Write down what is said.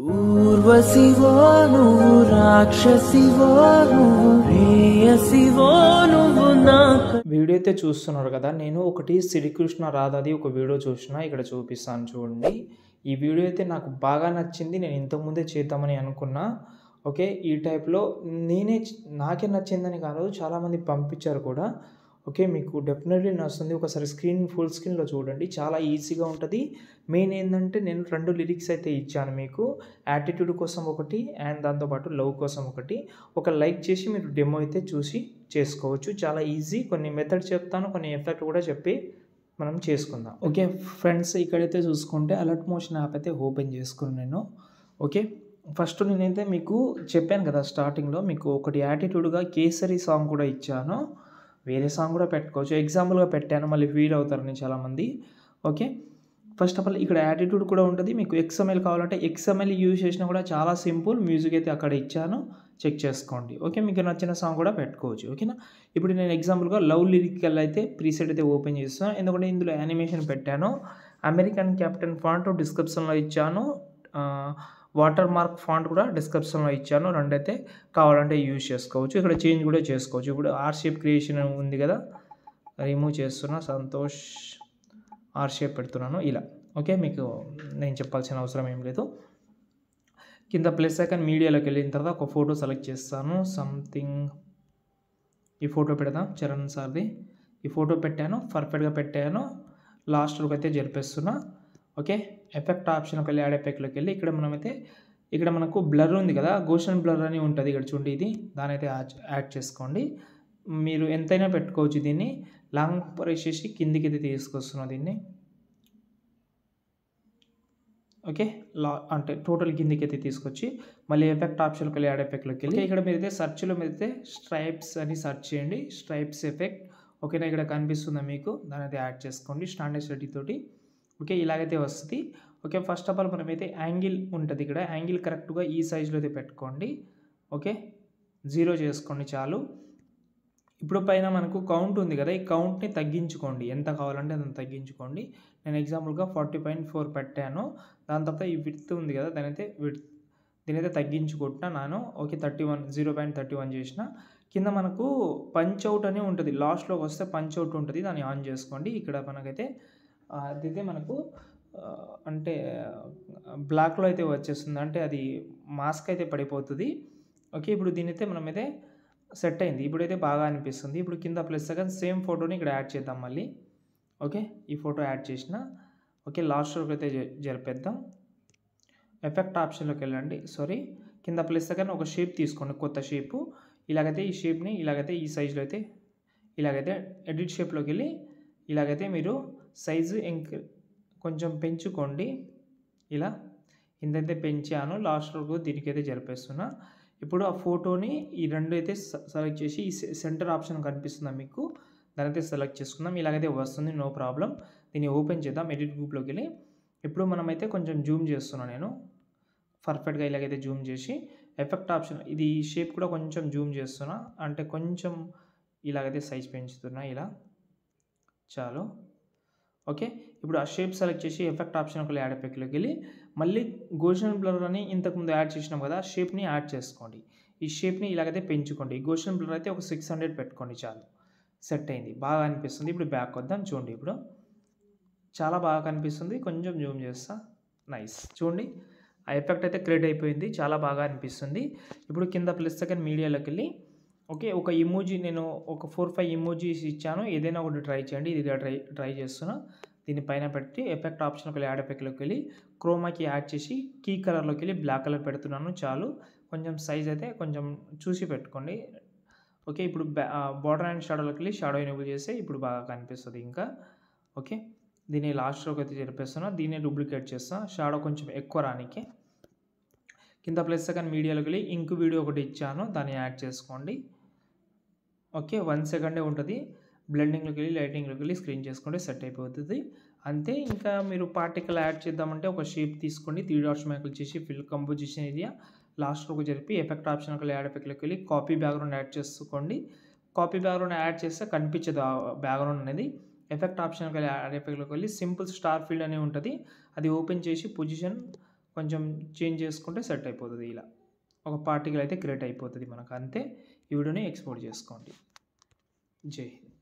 ఊర్వశివో నువ్వు రాక్షసివో నువ్వు ప్రేయసివో నువ్వు నాకు. వీడియో అయితే చూస్తున్నారు కదా, నేను ఒకటి శ్రీకృష్ణ రాధాది ఒక వీడియో చూసిన, ఇక్కడ చూపిస్తాను చూడండి. ఈ వీడియో అయితే నాకు బాగా నచ్చింది, నేను ఇంతకుముందే చేద్దామని అనుకున్నా. ఓకే, ఈ టైప్లో నాకే నచ్చిందని కాదు, చాలామంది పంపించారు కూడా. ఓకే, మీకు డెఫినెట్లీ నచ్చుతుంది. ఒకసారి ఫుల్ స్క్రీన్లో చూడండి, చాలా ఈజీగా ఉంటుంది. మెయిన్ ఏంటంటే నేను 2 లిరిక్స్ అయితే ఇచ్చాను మీకు, యాటిట్యూడ్ కోసం ఒకటి అండ్ దాంతోపాటు లవ్ కోసం ఒకటి. ఒక లైక్ చేసి మీరు డెమో అయితే చూసి చేసుకోవచ్చు, చాలా ఈజీ. కొన్ని మెథడ్ చెప్తాను, కొన్ని ఎఫెక్ట్ కూడా చెప్పి మనం చేసుకుందాం. ఓకే ఫ్రెండ్స్, ఇక్కడైతే చూసుకుంటే అలర్ట్ మోషన్ యాప్ అయితే ఓపెన్ చేసుకున్నాను నేను. ఓకే, ఫస్ట్ నేనైతే మీకు చెప్పాను కదా స్టార్టింగ్లో, మీకు ఒకటి యాటిట్యూడ్గా కేసరి సాంగ్ కూడా ఇచ్చాను. వేరే సాంగ్ కూడా పెట్టుకోవచ్చు, ఎగ్జాంపుల్గా పెట్టాను, మళ్ళీ ఫీల్ అవుతారని చాలామంది. ఓకే, ఫస్ట్ ఆఫ్ ఆల్ ఇక్కడ యాటిట్యూడ్ కూడా ఉంటుంది. మీకు XML కావాలంటే XML యూజ్ చేసినా కూడా చాలా సింపుల్. మ్యూజిక్ అయితే అక్కడ ఇచ్చాను, చెక్ చేసుకోండి. ఓకే, మీకు నచ్చిన సాంగ్ కూడా పెట్టుకోవచ్చు. ఓకేనా, ఇప్పుడు నేను ఎగ్జాంపుల్గా లవ్ లిరికల్ అయితే ప్రీసెట్ అయితే ఓపెన్ చేస్తాను, ఎందుకంటే ఇందులో యానిమేషన్ పెట్టాను. అమెరికన్ క్యాపిటల్ ఫాంట్ డిస్క్రిప్షన్లో ఇచ్చాను, వాటర్ మార్క్ ఫాంట్ కూడా డిస్క్రిప్షన్లో ఇచ్చాను. రెండైతే కావాలంటే యూజ్ చేసుకోవచ్చు, ఇక్కడ చేంజ్ కూడా చేసుకోవచ్చు. ఇప్పుడు ఆర్ షేప్ క్రియేషన్ ఉంది కదా, రిమూవ్ చేస్తున్నా, సంతోష్ ఆర్ షేప్ పెడుతున్నాను ఇలా. ఓకే, మీకు నేను చెప్పాల్సిన అవసరం ఏం లేదు. కింద ప్లస్ ఐకాన్ మీడియాలోకి వెళ్ళిన తర్వాత ఒక ఫోటో సెలెక్ట్ చేస్తాను, సంథింగ్ ఈ ఫోటో పెడదాం, చరణ్ సార్ది. ఈ ఫోటో పెట్టాను, పర్ఫెక్ట్గా పెట్టాను. లాస్ట్లోకి అయితే జరిపేస్తున్నా. ఓకే, ఎఫెక్ట్ ఆప్షన్కి వెళ్ళి యాడ్ ఎఫెక్ట్లోకి వెళ్ళి ఇక్కడ మనకు బ్లర్ ఉంది కదా, గోషన్ బ్లర్ అని ఉంటుంది ఇక్కడ చూడండి, ఇది దాని అయితే యాడ్ చేసుకోండి. మీరు ఎంతైనా పెట్టుకోవచ్చు దీన్ని. లాంగ్ ప్రెస్ చేసి కిందికి అయితే తీసుకొస్తున్నా దీన్ని. ఓకే, అంటే టోటల్ కిందికి అయితే తీసుకొచ్చి మళ్ళీ ఎఫెక్ట్ ఆప్షన్కి వెళ్ళి యాడ్ ఎఫెక్ట్లోకి వెళ్ళి ఇక్కడ మీరైతే సెర్చ్లో మీరైతే స్ట్రైప్స్ అని సెర్చ్ చేయండి, స్ట్రైప్స్ ఎఫెక్ట్. ఓకేనా, ఇక్కడ కనిపిస్తుందా మీకు, దాని అయితే యాడ్ చేసుకోండి స్టాండర్డ్ సెట్టి తోటి. ఓకే, ఇలాగైతే వస్తుంది. ఓకే, ఫస్ట్ ఆఫ్ ఆల్ మనమైతే యాంగిల్ ఉంటుంది ఇక్కడ, యాంగిల్ కరెక్ట్గా ఈ సైజులో అయితే పెట్టుకోండి. ఓకే, 0 చేసుకోండి చాలు. ఇప్పుడు పైన మనకు కౌంట్ ఉంది కదా, ఈ కౌంట్ని తగ్గించుకోండి, ఎంత కావాలంటే అంత తగ్గించుకోండి. నేను ఎగ్జాంపుల్గా 40.4 పెట్టాను. దాని తర్వాత ఈ విడ్త్ ఉంది కదా, దీనైతే తగ్గించుకుంటున్నాను. ఓకే, 0.31 చేసిన. కింద మనకు పంచ్ అవుట్ అని ఉంటుంది, లాస్ట్లోకి వస్తే పంచ్ అవుట్ ఉంటుంది, దాన్ని ఆన్ చేసుకోండి. ఇక్కడ మనకైతే అదైతే మనకు అంటే బ్లాక్లో అయితే వచ్చేస్తుంది, అంటే అది మాస్క్ అయితే పడిపోతుంది. ఓకే, ఇప్పుడు దీనైతే మనమైతే సెట్ అయింది, ఇప్పుడైతే బాగా అనిపిస్తుంది. ఇప్పుడు కింద ప్లస్ సెకండ్ సేమ్ ఫోటోని ఇక్కడ యాడ్ చేద్దాం మళ్ళీ. ఓకే, ఈ ఫోటో యాడ్ చేసిన. ఓకే, లాస్ట్లోకి అయితే జరిపేద్దాం. ఎఫెక్ట్ ఆప్షన్లోకి వెళ్ళండి, కింద ప్లస్ సెకండ్ ఒక షేప్ తీసుకోండి, కొత్త షేపు. ఇలాగైతే ఈ షేప్ని ఇలాగైతే ఈ సైజులో అయితే ఇలాగైతే ఎడిట్ షేప్లోకి వెళ్ళి ఇలాగైతే మీరు సైజు కొంచెం పెంచుకోండి. ఇలా ఇంతైతే పెంచాను, లాస్ట్ వరకు దీనికైతే జరిపేస్తున్నా. ఇప్పుడు ఆ ఫోటోని ఈ 2 అయితే సెలెక్ట్ చేసి ఈ సెంటర్ ఆప్షన్ కనిపిస్తుందా మీకు, దాని అయితే సెలెక్ట్ చేసుకుందాం. ఇలాగైతే వస్తుంది, నో ప్రాబ్లం. దీన్ని ఓపెన్ చేద్దాం ఎడిట్ గ్రూప్లోకి వెళ్ళి. ఇప్పుడు మనమైతే కొంచెం జూమ్ చేస్తున్నాను నేను, పర్ఫెక్ట్గా ఇలాగైతే జూమ్ చేసి ఎఫెక్ట్ ఆప్షన్ ఇది షేప్ కూడా కొంచెం జూమ్ చేస్తున్నా, అంటే కొంచెం ఇలాగైతే సైజ్ పెంచుతున్నా ఇలా, చాలు. ఓకే, ఇప్పుడు ఆ షేప్ సెలెక్ట్ చేసి ఎఫెక్ట్ ఆప్షన్కి యాడ్ ఎఫెక్ట్లోకి వెళ్ళి మళ్ళీ గోషన్ బ్లర్ అని ఇంతకుముందు యాడ్ చేసినాం కదా, షేప్ని యాడ్ చేసుకోండి. ఈ షేప్ని ఇలాగైతే పెంచుకోండి. ఈ గోషన్ బ్లర్ అయితే ఒక 600 పెట్టుకోండి చాలు, సెట్ అయింది, బాగా అనిపిస్తుంది. ఇప్పుడు బ్యాక్ వద్దాం చూడండి, ఇప్పుడు చాలా బాగా కనిపిస్తుంది. కొంచెం జూమ్ చేస్తా, నైస్. చూడండి ఆ ఎఫెక్ట్ అయితే క్రియేట్ అయిపోయింది, చాలా బాగా అనిపిస్తుంది. ఇప్పుడు కింద ప్లస్ సెకండ్ మీడియాలోకి వెళ్ళి ఓకే, ఒక ఇమోజీ నేను ఒక 4-5 ఇమోజీస్ ఇచ్చాను, ఏదైనా ఒకటి ట్రై చేయండి. ఇది ట్రై చేస్తున్నా, దీని పైన పెట్టి ఎఫెక్ట్ ఆప్షన్కి వెళ్ళి యాడ్ ఎఫెక్ట్లోకి వెళ్ళి క్రోమాకి యాడ్ చేసి కీ కలర్లోకి వెళ్ళి బ్లాక్ కలర్ పెడుతున్నాను చాలు. కొంచెం సైజ్ అయితే కొంచెం చూసి పెట్టుకోండి. ఓకే, ఇప్పుడు బార్డర్ అండ్ షాడోలోకి వెళ్ళి షాడో ఎనేబుల్ చేస్తే ఇప్పుడు బాగా కనిపిస్తుంది ఇంకా. ఓకే, దీన్ని లాస్ట్లోకి అయితే జరిపేస్తున్నా, దీన్ని డూప్లికేట్ చేస్తాను, షాడో కొంచెం ఎక్కువ రానికి. కింద ప్లస్ సెకండ్ మీడియాలోకి వెళ్ళి ఇంక్ వీడియో ఒకటి ఇచ్చాను, దాన్ని యాడ్ చేసుకోండి. ఓకే, 1 సెకండే ఉంటుంది. బ్లెండింగ్లోకి వెళ్ళి లైటింగ్లోకి వెళ్ళి స్క్రీన్ చేసుకోండి, సెట్ అయిపోతుంది అంతే. ఇంకా మీరు పార్టికల్ యాడ్ చేద్దామంటే ఒక షేప్ తీసుకోండి, 3 డాట్స్ మ్యాకులు చేసి ఫిల్ కంపోజిషన్ ఏరియా లాస్ట్లోకి జరిపి ఎఫెక్ట్ ఆప్షన్కి వెళ్ళి యాడ్ ఎఫెక్ట్లోకి వెళ్ళి కాపీ బ్యాక్గ్రౌండ్ యాడ్ చేసుకోండి. కాపీ బ్యాక్గ్రౌండ్ యాడ్ చేస్తే కనిపించదు ఆ బ్యాక్గ్రౌండ్ అనేది. ఎఫెక్ట్ ఆప్షన్కి వెళ్ళి యాడ్ ఎఫెక్ట్లోకి వెళ్ళి సింపుల్ స్టార్ ఫీల్డ్ అనేది ఉంటుంది, అది ఓపెన్ చేసి పొజిషన్ కొంచెం చేంజ్ చేసుకుంటే సెట్ అయిపోతుంది. ఇలా ఒక పార్టికల్ అయితే క్రియేట్ అయిపోతుంది మనకు. అంతే. ఈ వీడియోని ఎక్స్పోర్ట్ చేసుకోండి. జై హింద్.